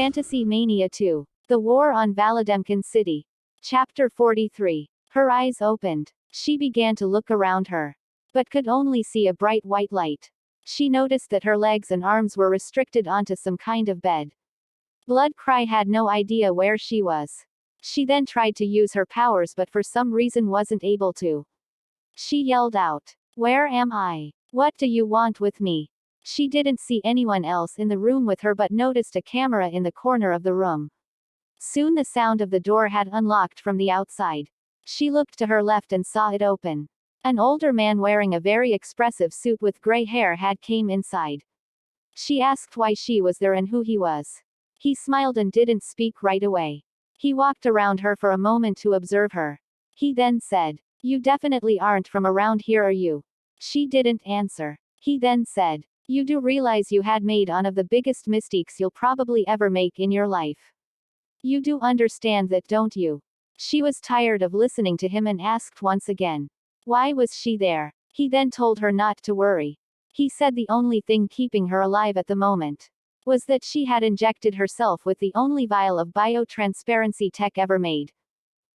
Fantasy Mania 2. The War on Valademkin City. Chapter 43. Her eyes opened. She began to look around her, but could only see a bright white light. She noticed that her legs and arms were restricted onto some kind of bed. Bloodcry had no idea where she was. She then tried to use her powers but for some reason wasn't able to. She yelled out, "Where am I? What do you want with me?" She didn't see anyone else in the room with her but noticed a camera in the corner of the room. Soon the sound of the door had unlocked from the outside. She looked to her left and saw it open. An older man wearing a very expressive suit with gray hair had came inside. She asked why she was there and who he was. He smiled and didn't speak right away. He walked around her for a moment to observe her. He then said, "You definitely aren't from around here, are you?" She didn't answer. He then said, "You do realize you had made one of the biggest mistakes you'll probably ever make in your life. You do understand that, don't you?" She was tired of listening to him and asked once again, why was she there? He then told her not to worry. He said the only thing keeping her alive at the moment was that she had injected herself with the only vial of biotransparency tech ever made.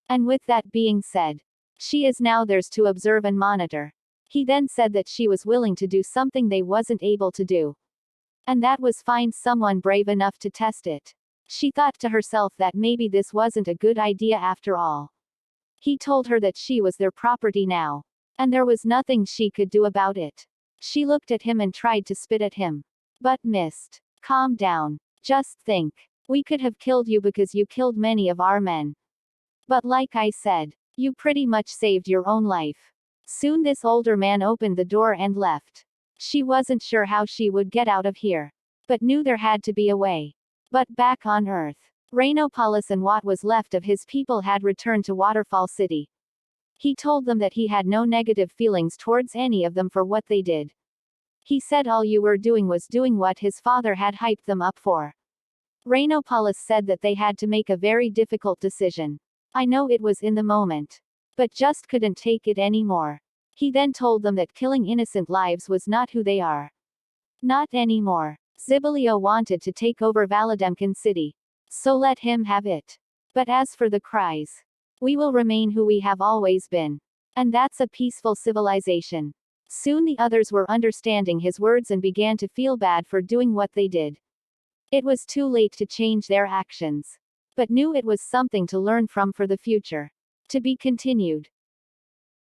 And with that being said, she is now theirs to observe and monitor. He then said that she was willing to do something they wasn't able to do. And that was find someone brave enough to test it. She thought to herself that maybe this wasn't a good idea after all. He told her that she was their property now. And there was nothing she could do about it. She looked at him and tried to spit at him, but missed. "Calm down. Just think. We could have killed you because you killed many of our men. But like I said, you pretty much saved your own life." Soon this older man opened the door and left. She wasn't sure how she would get out of here, but knew there had to be a way. But back on Earth, Rainopolis and what was left of his people had returned to Waterfall City. He told them that he had no negative feelings towards any of them for what they did. He said all you were doing was doing what his father had hyped them up for. Rainopolis said that they had to make a very difficult decision. "I know it was in the moment, but just couldn't take it anymore." He then told them that killing innocent lives was not who they are. Not anymore. Zibalio wanted to take over Valademkin City, so let him have it. But as for the cries, we will remain who we have always been. And that's a peaceful civilization. Soon the others were understanding his words and began to feel bad for doing what they did. It was too late to change their actions, but knew it was something to learn from for the future. To be continued.